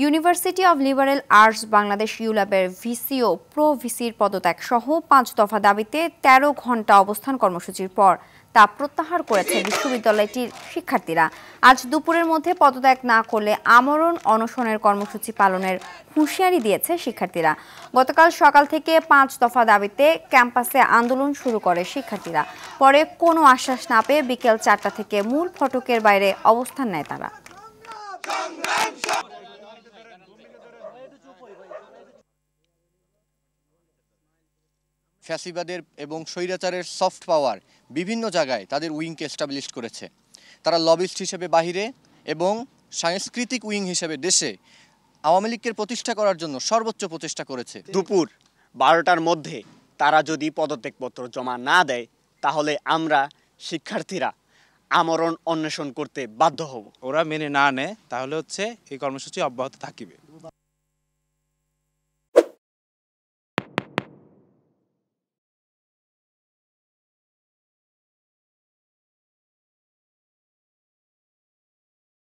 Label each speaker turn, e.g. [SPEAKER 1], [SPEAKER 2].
[SPEAKER 1] University of liberal arts Bangladesh ইউল্যাবের VC ও pro ভিসির পদত্যাগ সহ 5 দফা দাবিতে 13 ঘণ্টা অবস্থান কর্মসূচির পর তা প্রত্যাহার করেছে বিশ্ববিদ্যালয়টির শিক্ষার্থীরা। আজ দুপুরের মধ্যে পদত্যাগ না করলে আমরণ অনশনের কর্মসূচি পালনের হুঁশিয়ারি দিয়েছে শিক্ষার্থীরা। গতকাল সকাল থেকে 5 দফা দাবিতে ক্যাম্পাসে আন্দোলন শুরু করে শিক্ষার্থীরা। পরে কোনো আশ্বাস না পেয়ে বিকেল 4টা থেকে মূল ফটকের বাইরে অবস্থান নেয় তারা।
[SPEAKER 2] ফ্যাসিবাদের এবং স্বৈরাচারের সফট পাওয়ার বিভিন্ন জায়গায় তাদের উইংকে এস্টাবলিশ করেছে। তারা লবিস্ট হিসেবে বাহিরে এবং সাংস্কৃতিক উইং হিসেবে দেশে আওয়ামী লীগকে প্রতিষ্ঠা করার জন্য সর্বোচ্চ প্রচেষ্টা করেছে।
[SPEAKER 3] দুপুর 12টার মধ্যে তারা যদি পদত্যাগপত্র জমা না দেয় তাহলে আমরা শিক্ষার্থীরা আমরণ অন্বেষণ করতে বাধ্য হব।
[SPEAKER 4] ওরা মেনে না নেয় তাহলে এই কর্মসূচি অব্যাহত থাকিবে।